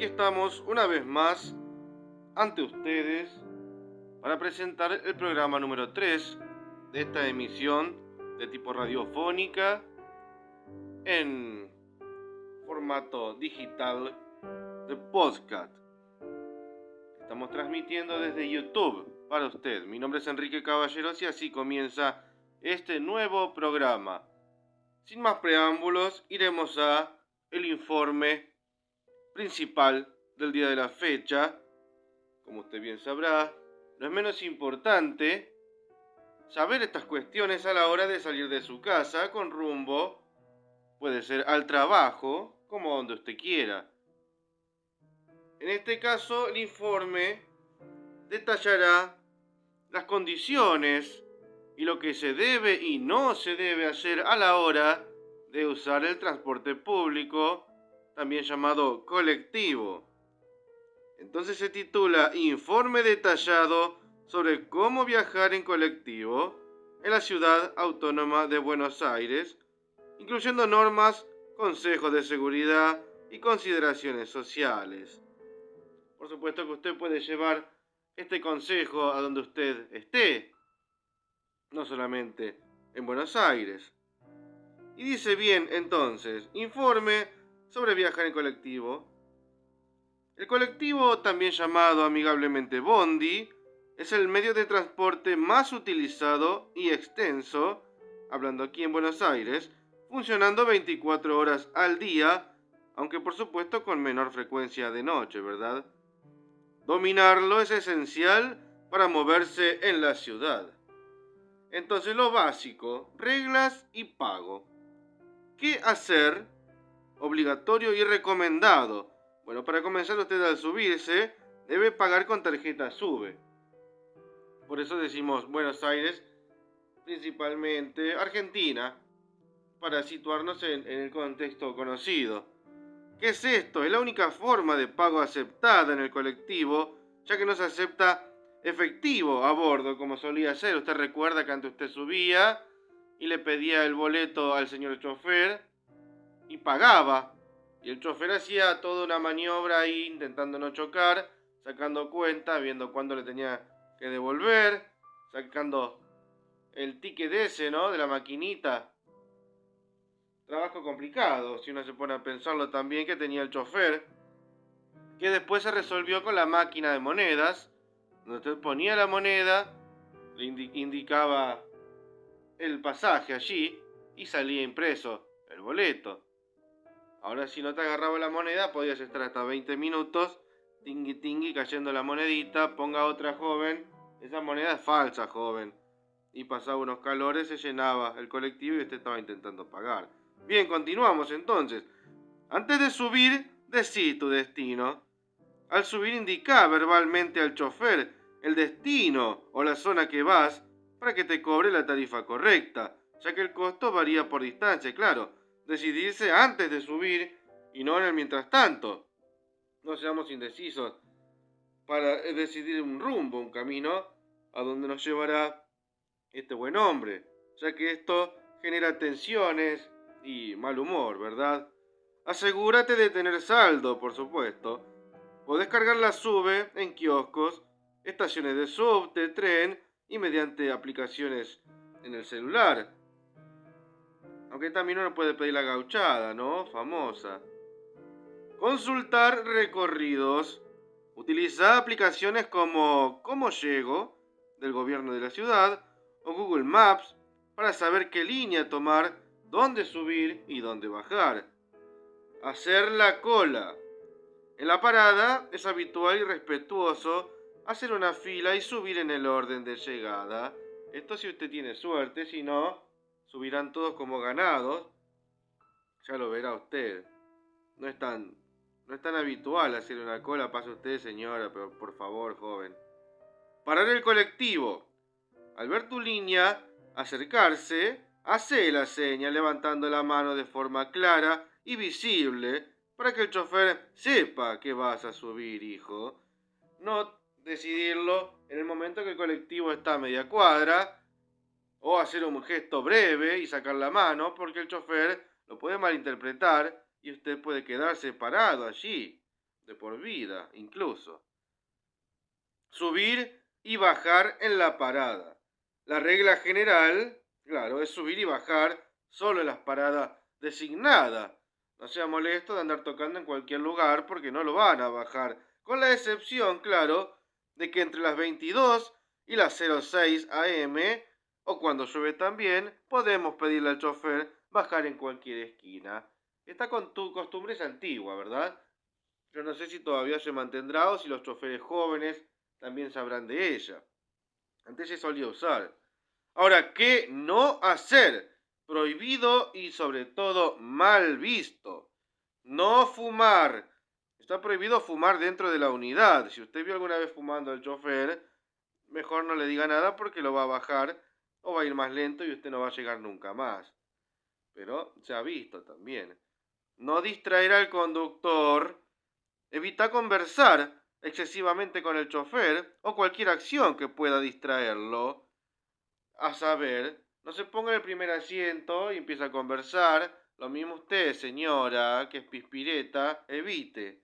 aquí estamos una vez más ante ustedes para presentar el programa número 3 de esta emisión de tipo radiofónica en formato digital de podcast. Estamos transmitiendo desde YouTube para usted. Mi nombre es Enrique Caballeros y así comienza este nuevo programa. Sin más preámbulos, iremos a el informe principal del día de la fecha. Como usted bien sabrá, no es menos importante saber estas cuestiones a la hora de salir de su casa con rumbo, puede ser al trabajo, como donde usted quiera. En este caso, el informe detallará las condiciones y lo que se debe y no se debe hacer a la hora de usar el transporte público, también llamado colectivo. Entonces se titula Informe detallado sobre cómo viajar en colectivo en la ciudad autónoma de Buenos Aires, incluyendo normas, consejos de seguridad y consideraciones sociales. Por supuesto que usted puede llevar este consejo a donde usted esté, no solamente en Buenos Aires. Y dice bien entonces, informe sobre viajar en colectivo. El colectivo, también llamado amigablemente bondi, es el medio de transporte más utilizado y extenso, hablando aquí en Buenos Aires, funcionando 24 horas al día, aunque por supuesto con menor frecuencia de noche, ¿verdad? Dominarlo es esencial para moverse en la ciudad. Entonces lo básico, reglas y pago. ¿Qué hacer? Obligatorio y recomendado. Bueno, para comenzar, usted al subirse debe pagar con tarjeta SUBE. Por eso decimos Buenos Aires, principalmente Argentina, para situarnos en el contexto conocido. ¿Qué es esto? Es la única forma de pago aceptada en el colectivo, ya que no se acepta efectivo a bordo, como solía ser. Usted recuerda que antes usted subía y le pedía el boleto al señor chofer y pagaba. Y el chofer hacía toda una maniobra ahí, intentando no chocar, sacando cuenta, viendo cuándo le tenía que devolver, sacando el ticket ese, ¿no? De la maquinita. Trabajo complicado, si uno se pone a pensarlo también, que tenía el chofer, que después se resolvió con la máquina de monedas, donde usted ponía la moneda, le indicaba el pasaje allí y salía impreso el boleto. Ahora si no te agarraba la moneda podías estar hasta 20 minutos tingui tingui cayendo la monedita, ponga otra joven, esa moneda es falsa joven. Y pasaba unos calores, se llenaba el colectivo y usted estaba intentando pagar. Bien, continuamos entonces. Antes de subir, decí tu destino. Al subir indica verbalmente al chofer el destino o la zona que vas para que te cobre la tarifa correcta, ya que el costo varía por distancia, claro. Decidirse antes de subir y no en el mientras tanto. No seamos indecisos para decidir un rumbo, un camino a donde nos llevará este buen hombre, ya que esto genera tensiones y mal humor, ¿verdad? Asegúrate de tener saldo, por supuesto. Podés cargar la SUBE en kioscos, estaciones de subte, tren y mediante aplicaciones en el celular. Aunque también uno puede pedir la gauchada, ¿no? Famosa. Consultar recorridos. Utiliza aplicaciones como ¿Cómo llego? Del gobierno de la ciudad o Google Maps para saber qué línea tomar, dónde subir y dónde bajar. Hacer la cola. En la parada es habitual y respetuoso hacer una fila y subir en el orden de llegada. Esto si usted tiene suerte, si no, subirán todos como ganados. Ya lo verá usted. No es tan, no es tan habitual hacer una cola, pase usted, señora, pero por favor, joven. Parar el colectivo. Al ver tu línea, acercarse, hace la seña levantando la mano de forma clara y visible para que el chofer sepa que vas a subir, hijo. No decidirlo en el momento que el colectivo está a media cuadra o hacer un gesto breve y sacar la mano porque el chofer lo puede malinterpretar y usted puede quedarse parado allí. de por vida, incluso. Subir y bajar en la parada. La regla general, claro, es subir y bajar solo en las paradas designadas. No sea molesto de andar tocando en cualquier lugar porque no lo van a bajar. Con la excepción, claro, de que entre las 22 y las 06 AM, o cuando llueve también, podemos pedirle al chofer bajar en cualquier esquina. Esta costumbre es antigua, ¿verdad? Yo no sé si todavía se mantendrá o si los choferes jóvenes también sabrán de ella. Antes se solía usar. Ahora, ¿qué no hacer? Prohibido y sobre todo mal visto. No fumar. Está prohibido fumar dentro de la unidad. Si usted vio alguna vez fumando al chofer, mejor no le diga nada porque lo va a bajar o va a ir más lento y usted no va a llegar nunca más. Pero se ha visto también. No distraer al conductor. Evita conversar excesivamente con el chofer o cualquier acción que pueda distraerlo. A saber, no se ponga en el primer asiento y empieza a conversar. Lo mismo usted, señora, que es pispireta, evite.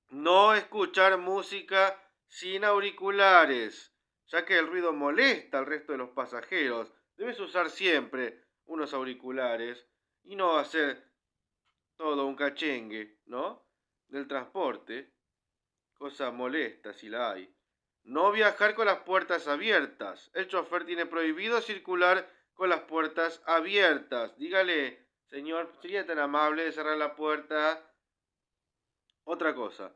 No escuchar música sin auriculares, ya que el ruido molesta al resto de los pasajeros. Debes usar siempre unos auriculares y no hacer todo un cachengue, ¿no? Del transporte, cosa molesta si la hay. No viajar con las puertas abiertas. El chofer tiene prohibido circular con las puertas abiertas. Dígale, señor, sería tan amable de cerrar la puerta. Otra cosa,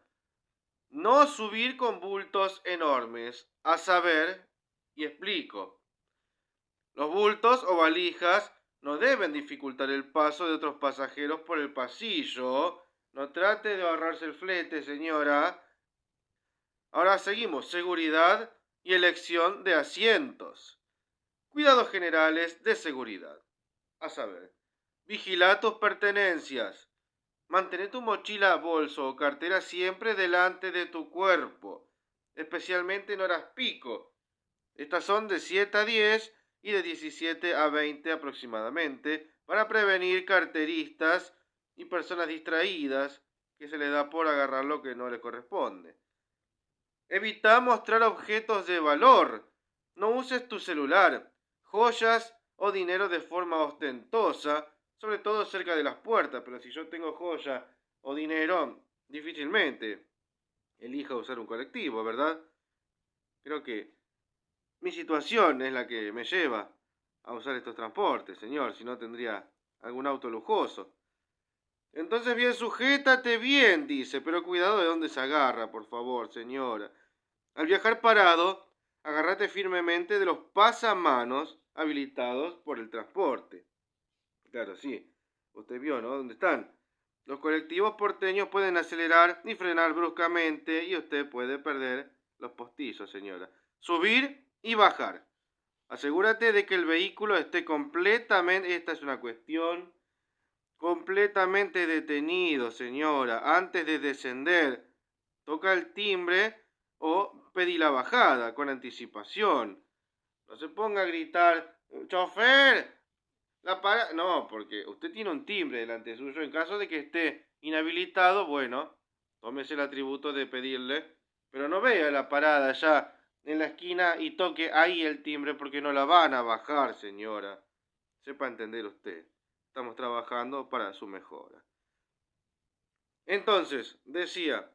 no subir con bultos enormes. A saber, y explico, los bultos o valijas no deben dificultar el paso de otros pasajeros por el pasillo. No trate de ahorrarse el flete, señora. Ahora seguimos, seguridad y elección de asientos. Cuidados generales de seguridad. A saber, vigila tus pertenencias. Mantén tu mochila, bolso o cartera siempre delante de tu cuerpo, especialmente en horas pico. Estas son de 7 a 10 y de 17 a 20 aproximadamente, para prevenir carteristas y personas distraídas que se les da por agarrar lo que no les corresponde. Evita mostrar objetos de valor. No uses tu celular, joyas o dinero de forma ostentosa, sobre todo cerca de las puertas. Pero si yo tengo joya o dinero, difícilmente elija usar un colectivo, ¿verdad? Creo que mi situación es la que me lleva a usar estos transportes, señor, si no tendría algún auto lujoso. Entonces bien, sujétate bien, dice, pero cuidado de dónde se agarra, por favor, señora. Al viajar parado, agárrate firmemente de los pasamanos habilitados por el transporte. Claro, sí, usted vio, ¿no? ¿Dónde están? Los colectivos porteños pueden acelerar y frenar bruscamente y usted puede perder los postizos, señora. Subir y bajar. Asegúrate de que el vehículo esté completamente, esta es una cuestión, completamente detenido, señora, antes de descender. Toca el timbre o pedí la bajada con anticipación. No se ponga a gritar, chofer, la para... No, porque usted tiene un timbre delante suyo. En caso de que esté inhabilitado, bueno, tómese el atributo de pedirle, pero no vea la parada ya en la esquina y toque ahí el timbre porque no la van a bajar, señora. Sepa entender usted. Estamos trabajando para su mejora. Entonces, decía,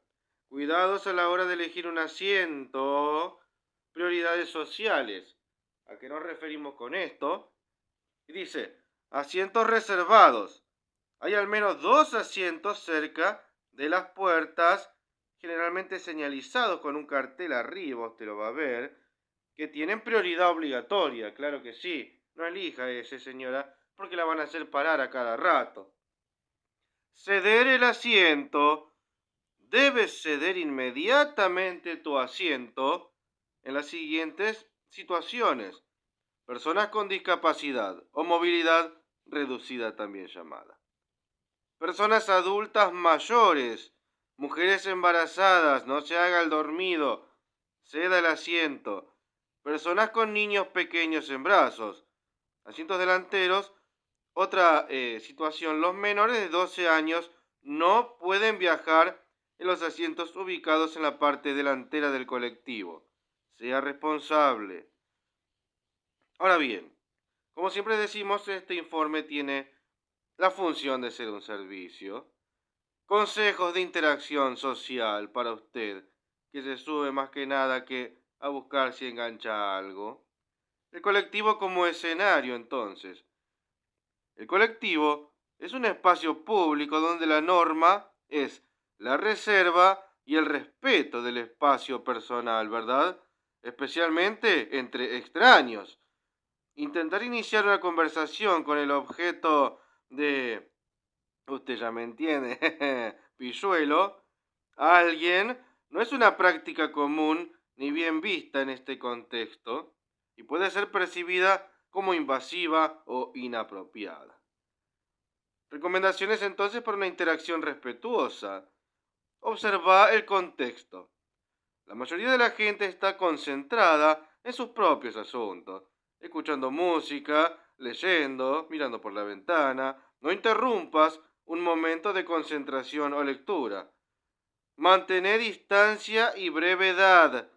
cuidados a la hora de elegir un asiento, prioridades sociales. ¿A qué nos referimos con esto? Y dice, asientos reservados. Hay al menos 2 asientos cerca de las puertas, generalmente señalizados con un cartel arriba, usted lo va a ver, que tienen prioridad obligatoria, claro que sí. No elija ese, señora, porque la van a hacer parar a cada rato. Ceder el asiento. Debes ceder inmediatamente tu asiento en las siguientes situaciones. Personas con discapacidad o movilidad reducida también llamada. Personas adultas mayores, mujeres embarazadas, no se haga el dormido, ceda el asiento. Personas con niños pequeños en brazos, asientos delanteros. Otra situación, los menores de 12 años no pueden viajar en los asientos ubicados en la parte delantera del colectivo. Sea responsable. Ahora bien, como siempre decimos, este informe tiene la función de ser un servicio. Consejos de interacción social para usted, que se sube más que nada que a buscar si engancha algo. El colectivo como escenario, entonces. El colectivo es un espacio público donde la norma es la reserva y el respeto del espacio personal, ¿verdad? Especialmente entre extraños. Intentar iniciar una conversación con el objeto de, usted ya me entiende, pilluelo, a alguien, no es una práctica común ni bien vista en este contexto y puede ser percibida como invasiva o inapropiada. Recomendaciones entonces para una interacción respetuosa. Observa el contexto. La mayoría de la gente está concentrada en sus propios asuntos, escuchando música, leyendo, mirando por la ventana. No interrumpas un momento de concentración o lectura. Mantener distancia y brevedad.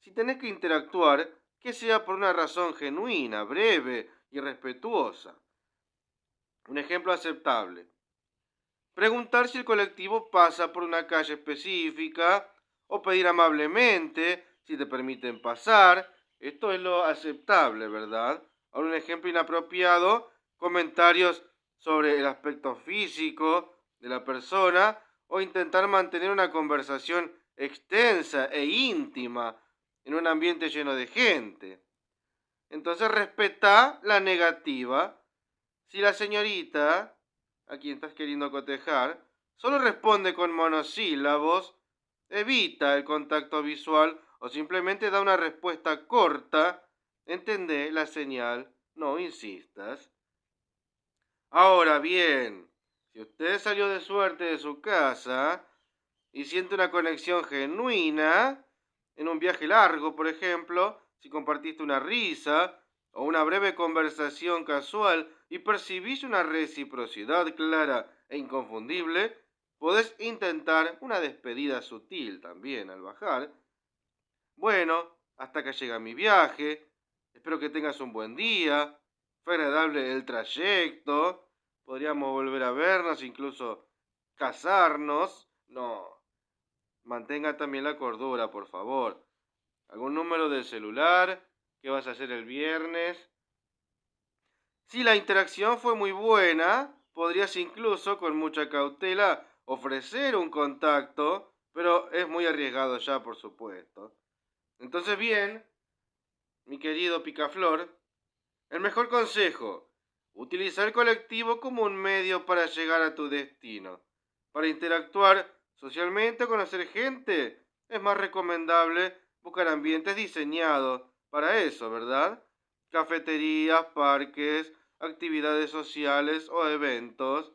Si tenés que interactuar, que sea por una razón genuina, breve y respetuosa. Un ejemplo aceptable. Preguntar si el colectivo pasa por una calle específica o pedir amablemente si te permiten pasar. Esto es lo aceptable, ¿verdad? Ahora un ejemplo inapropiado, comentarios sobre el aspecto físico de la persona o intentar mantener una conversación extensa e íntima en un ambiente lleno de gente. Entonces respeta la negativa. Si la señorita, a quien estás queriendo cotejar, solo responde con monosílabos, evita el contacto visual o simplemente da una respuesta corta, entendé la señal, no insistas. Ahora bien, si usted salió de suerte de su casa y siente una conexión genuina, en un viaje largo, por ejemplo, si compartiste una risa o una breve conversación casual y percibís una reciprocidad clara e inconfundible, podés intentar una despedida sutil también al bajar. Bueno, hasta acá llega mi viaje, espero que tengas un buen día, fue agradable el trayecto, podríamos volver a vernos, incluso casarnos. No, mantenga también la cordura, por favor. ¿Algún número de celular? ¿Qué vas a hacer el viernes? Si la interacción fue muy buena, podrías incluso, con mucha cautela, ofrecer un contacto, pero es muy arriesgado ya, por supuesto. Entonces, bien, mi querido Picaflor, el mejor consejo: utilizar el colectivo como un medio para llegar a tu destino. Para interactuar socialmente o conocer gente, es más recomendable buscar ambientes diseñados para eso, ¿verdad? Cafeterías, parques, actividades sociales o eventos,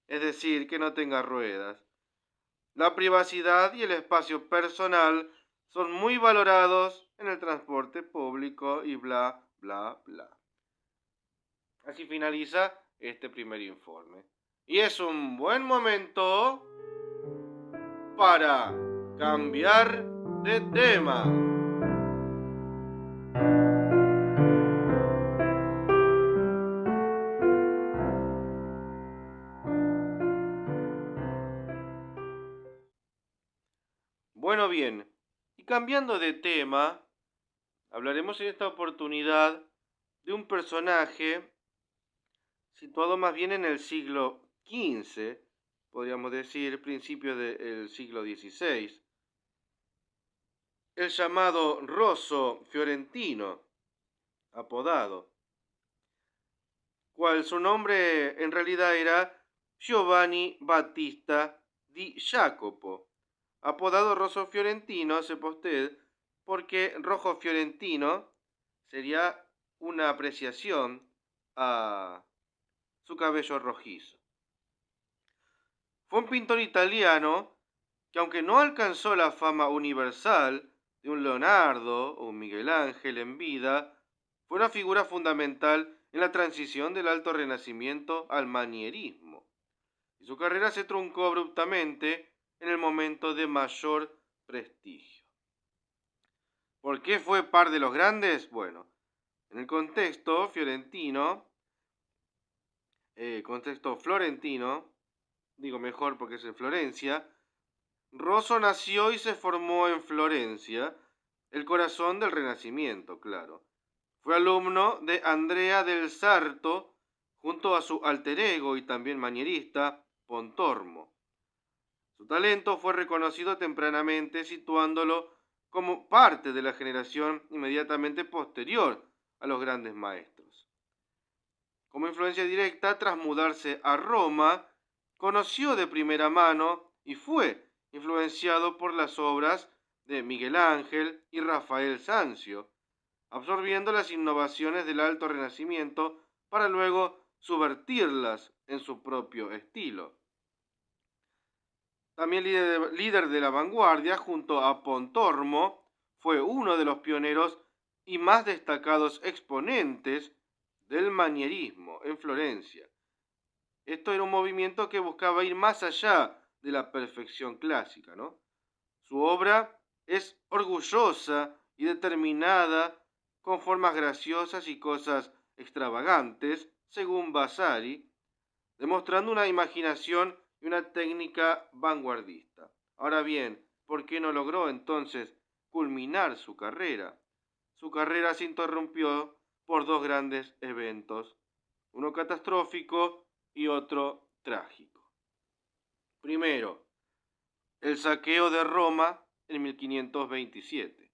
es decir, que no tenga ruedas. La privacidad y el espacio personal son muy valorados en el transporte público y bla, bla, bla. Así finaliza este primer informe. Y es un buen momento para cambiar de tema. Bueno, bien, y cambiando de tema, hablaremos en esta oportunidad de un personaje situado más bien en el siglo XV, podríamos decir, principio del siglo XVI, el llamado Rosso Fiorentino, apodado, cual su nombre en realidad era Giovanni Battista di Jacopo, apodado Rosso Fiorentino, sepa usted, porque rojo fiorentino sería una apreciación a su cabello rojizo. Fue un pintor italiano que, aunque no alcanzó la fama universal de un Leonardo o un Miguel Ángel en vida, fue una figura fundamental en la transición del Alto Renacimiento al manierismo. Y su carrera se truncó abruptamente en el momento de mayor prestigio. ¿Por qué fue par de los grandes? Bueno, en el contexto florentino, digo mejor porque es en Florencia, Rosso nació y se formó en Florencia, el corazón del Renacimiento, claro. Fue alumno de Andrea del Sarto, junto a su alter ego y también manierista, Pontormo. Su talento fue reconocido tempranamente, situándolo como parte de la generación inmediatamente posterior a los grandes maestros. Como influencia directa, tras mudarse a Roma, conoció de primera mano y fue influenciado por las obras de Miguel Ángel y Rafael Sanzio, absorbiendo las innovaciones del Alto Renacimiento para luego subvertirlas en su propio estilo. También líder de la vanguardia, junto a Pontormo, fue uno de los pioneros y más destacados exponentes del manierismo en Florencia. Esto era un movimiento que buscaba ir más allá de la perfección clásica, ¿no? Su obra es orgullosa y determinada, con formas graciosas y cosas extravagantes, según Vasari, demostrando una imaginación y una técnica vanguardista. Ahora bien, ¿por qué no logró entonces culminar su carrera? Su carrera se interrumpió por dos grandes eventos, uno catastrófico y otro trágico. Primero, el saqueo de Roma en 1527.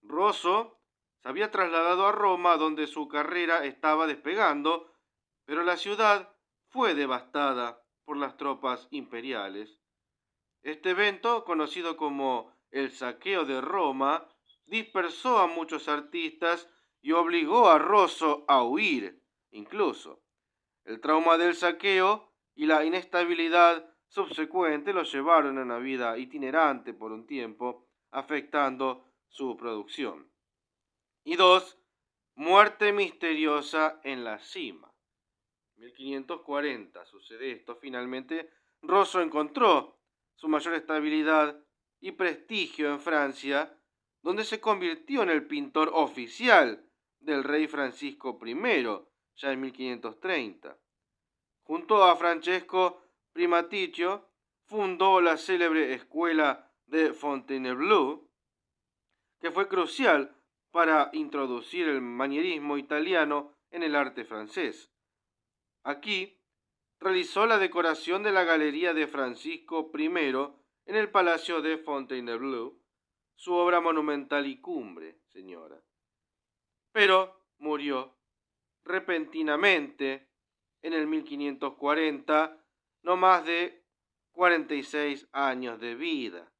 Rosso se había trasladado a Roma, donde su carrera estaba despegando, pero la ciudad fue devastada por las tropas imperiales. Este evento, conocido como el saqueo de Roma, dispersó a muchos artistas y obligó a Rosso a huir, incluso. El trauma del saqueo y la inestabilidad subsecuente lo llevaron a una vida itinerante por un tiempo, afectando su producción. Y dos, muerte misteriosa en la cima. 1540 sucede esto. Finalmente, Rosso encontró su mayor estabilidad y prestigio en Francia, donde se convirtió en el pintor oficial del rey Francisco I, ya en 1530. Junto a Francesco Primaticcio, fundó la célebre escuela de Fontainebleau, que fue crucial para introducir el manierismo italiano en el arte francés. Aquí realizó la decoración de la galería de Francisco I en el Palacio de Fontainebleau, su obra monumental y cumbre, señora. Pero murió repentinamente en el 1540, no más de 46 años de vida.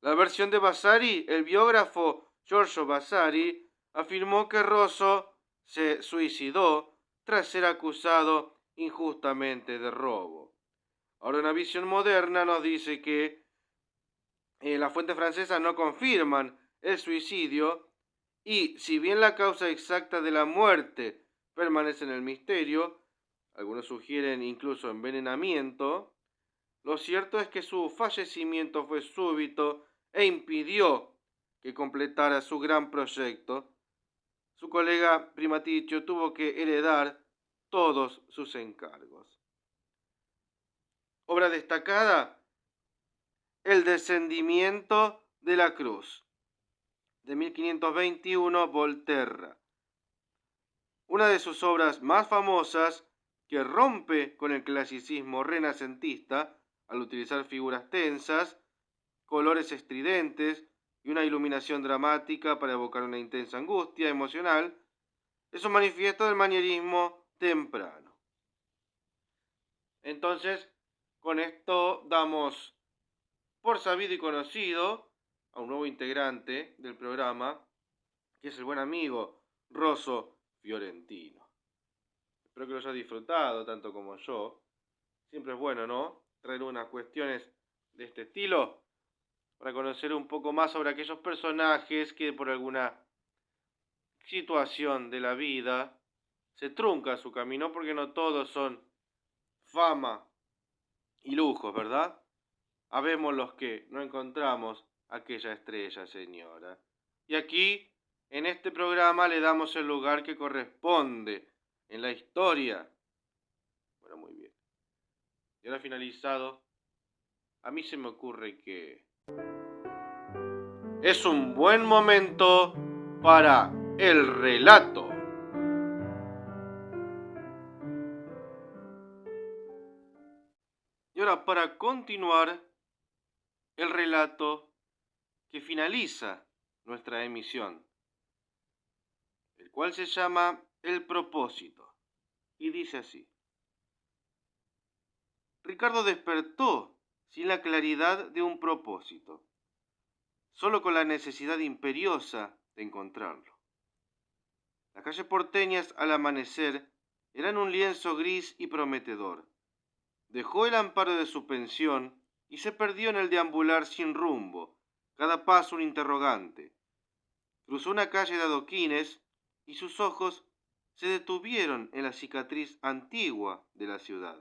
La versión de Vasari, el biógrafo Giorgio Vasari, afirmó que Rosso se suicidó tras ser acusado injustamente de robo. Ahora una visión moderna nos dice que las fuentes francesas no confirman el suicidio y si bien la causa exacta de la muerte permanece en el misterio, algunos sugieren incluso envenenamiento, lo cierto es que su fallecimiento fue súbito e impidió que completara su gran proyecto. Su colega Primaticcio tuvo que heredar todos sus encargos. Obra destacada: El descendimiento de la cruz, de 1521, Volterra. Una de sus obras más famosas, que rompe con el clasicismo renacentista al utilizar figuras tensas, colores estridentes y una iluminación dramática para evocar una intensa angustia emocional, es un manifiesto del manierismo temprano. Entonces, con esto damos por sabido y conocido a un nuevo integrante del programa, que es el buen amigo Rosso Fiorentino. Espero que lo haya disfrutado tanto como yo. Siempre es bueno, ¿no?, traer unas cuestiones de este estilo para conocer un poco más sobre aquellos personajes que por alguna situación de la vida se trunca su camino, porque no todos son fama y lujos, ¿verdad? habemos los que no encontramos aquella estrella, señora. Y aquí, en este programa, le damos el lugar que corresponde en la historia. Bueno, muy bien. Y ahora finalizado, a mí se me ocurre que es un buen momento para el relato. Y ahora, para continuar el relato que finaliza nuestra emisión, el cual se llama El propósito, y dice así. Ricardo despertó sin la claridad de un propósito, solo con la necesidad imperiosa de encontrarlo. Las calles porteñas al amanecer eran un lienzo gris y prometedor. Dejó el amparo de su pensión y se perdió en el deambular sin rumbo, cada paso un interrogante. Cruzó una calle de adoquines y sus ojos se detuvieron en la cicatriz antigua de la ciudad.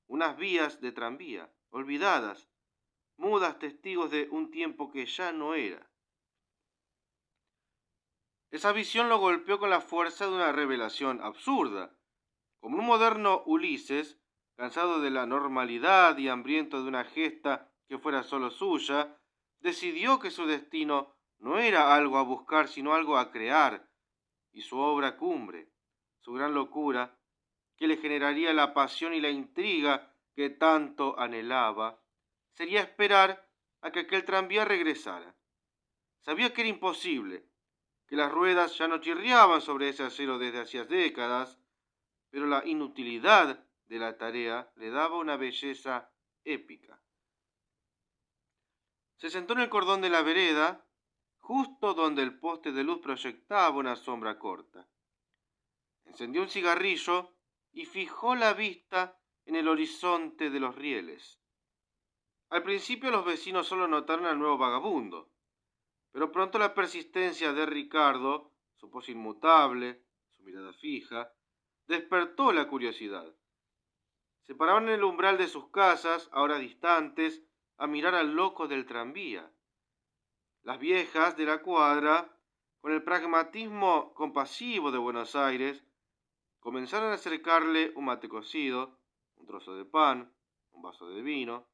Unas vías de tranvía, olvidadas, mudas testigos de un tiempo que ya no era. Esa visión lo golpeó con la fuerza de una revelación absurda. Como un moderno Ulises, cansado de la normalidad y hambriento de una gesta que fuera solo suya, decidió que su destino no era algo a buscar, sino algo a crear, y su obra cumbre, su gran locura, que le generaría la pasión y la intriga que tanto anhelaba, sería esperar a que aquel tranvía regresara. Sabía que era imposible, que las ruedas ya no chirriaban sobre ese acero desde hacía décadas, pero la inutilidad de la tarea le daba una belleza épica. Se sentó en el cordón de la vereda, justo donde el poste de luz proyectaba una sombra corta. Encendió un cigarrillo y fijó la vista en el horizonte de los rieles. Al principio los vecinos solo notaron al nuevo vagabundo, pero pronto la persistencia de Ricardo, su pose inmutable, su mirada fija, despertó la curiosidad. Se paraban en el umbral de sus casas, ahora distantes, a mirar al loco del tranvía. Las viejas de la cuadra, con el pragmatismo compasivo de Buenos Aires, comenzaron a acercarle un mate cocido, un trozo de pan, un vaso de vino.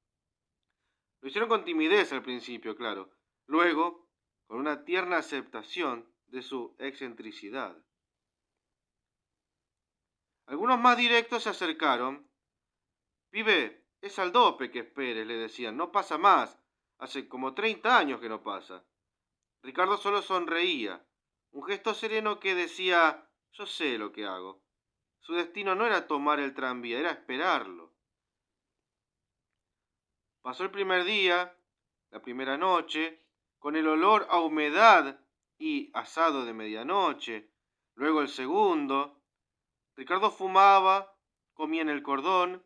Lo hicieron con timidez al principio, claro. Luego, con una tierna aceptación de su excentricidad. Algunos más directos se acercaron. «Pibe, es al dope que esperes», le decían. «No pasa más. Hace como 30 años que no pasa». Ricardo solo sonreía. Un gesto sereno que decía: «Yo sé lo que hago». Su destino no era tomar el tranvía, era esperarlo. Pasó el primer día, la primera noche, con el olor a humedad y asado de medianoche. Luego el segundo. Ricardo fumaba, comía en el cordón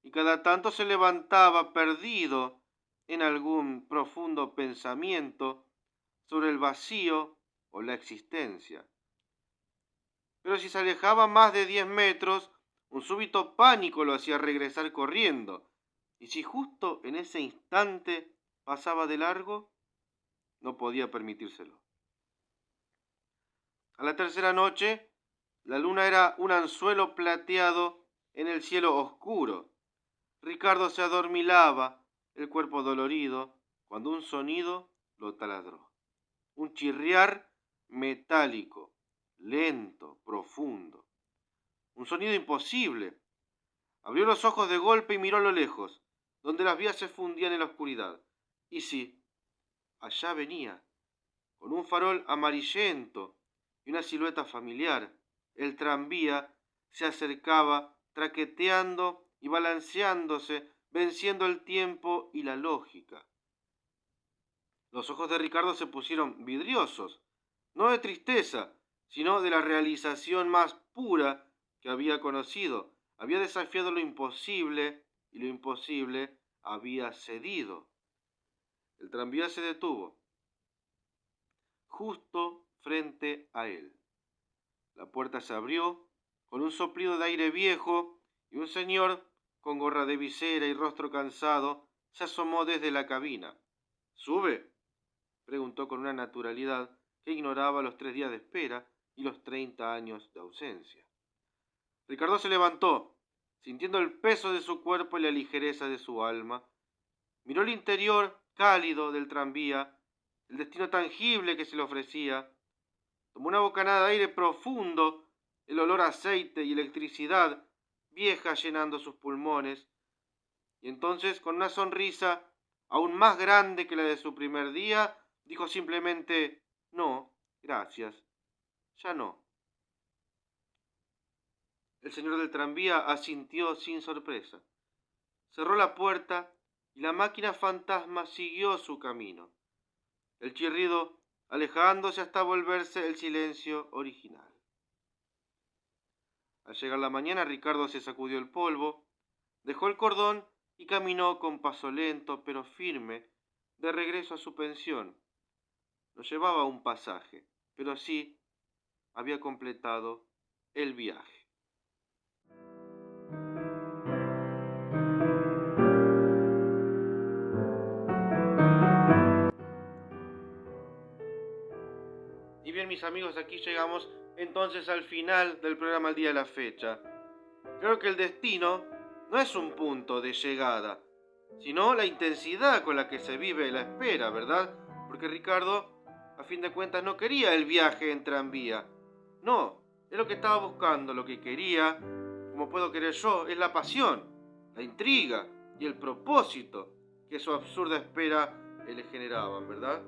y cada tanto se levantaba perdido en algún profundo pensamiento sobre el vacío o la existencia. Pero si se alejaba más de 10 metros, un súbito pánico lo hacía regresar corriendo. Y si justo en ese instante pasaba de largo, no podía permitírselo. A la tercera noche, la luna era un anzuelo plateado en el cielo oscuro. Ricardo se adormilaba, el cuerpo dolorido, cuando un sonido lo taladró. Un chirriar metálico, lento, profundo. Un sonido imposible. Abrió los ojos de golpe y miró a lo lejos, donde las vías se fundían en la oscuridad. Y sí, allá venía, con un farol amarillento y una silueta familiar. El tranvía se acercaba, traqueteando y balanceándose, venciendo el tiempo y la lógica. Los ojos de Ricardo se pusieron vidriosos, no de tristeza, sino de la realización más pura que había conocido. Había desafiado lo imposible y lo imposible había cedido. El tranvía se detuvo, justo frente a él. La puerta se abrió con un soplido de aire viejo y un señor con gorra de visera y rostro cansado se asomó desde la cabina. ¿Sube?, preguntó con una naturalidad que ignoraba los 3 días de espera y los 30 años de ausencia. Ricardo se levantó, sintiendo el peso de su cuerpo y la ligereza de su alma. Miró el interior cálido del tranvía, el destino tangible que se le ofrecía. Tomó una bocanada de aire profundo, el olor a aceite y electricidad vieja llenando sus pulmones, y entonces, con una sonrisa aún más grande que la de su primer día, dijo simplemente: no, gracias, ya no. El señor del tranvía asintió sin sorpresa. Cerró la puerta y la máquina fantasma siguió su camino, el chirrido alejándose hasta volverse el silencio original. Al llegar la mañana, Ricardo se sacudió el polvo, dejó el cordón y caminó con paso lento pero firme de regreso a su pensión. No llevaba un pasaje, pero sí había completado el viaje. Y bien, mis amigos, aquí llegamos entonces al final del programa El Día de la Fecha. Creo que el destino no es un punto de llegada, sino la intensidad con la que se vive la espera, ¿verdad? Porque Ricardo, a fin de cuentas, no quería el viaje en tranvía. No, es lo que estaba buscando, lo que quería, como puedo querer yo, es la pasión, la intriga y el propósito que su absurda espera le generaban, ¿verdad?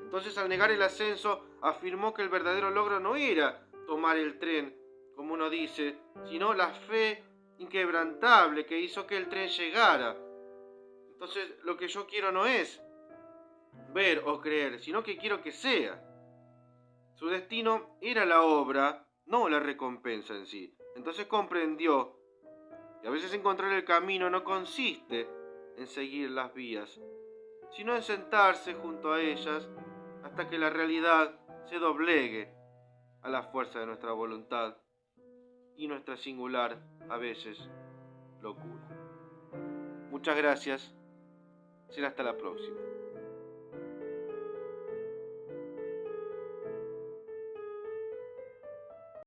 Entonces, al negar el ascenso, afirmó que el verdadero logro no era tomar el tren, como uno dice, sino la fe inquebrantable que hizo que el tren llegara. Entonces, lo que yo quiero no es ver o creer, sino que quiero que sea. Su destino era la obra, no la recompensa en sí. Entonces comprendió que a veces encontrar el camino no consiste en seguir las vías, sino en sentarse junto a ellas hasta que la realidad se doblegue a la fuerza de nuestra voluntad y nuestra singular, a veces, locura. Muchas gracias. Será hasta la próxima.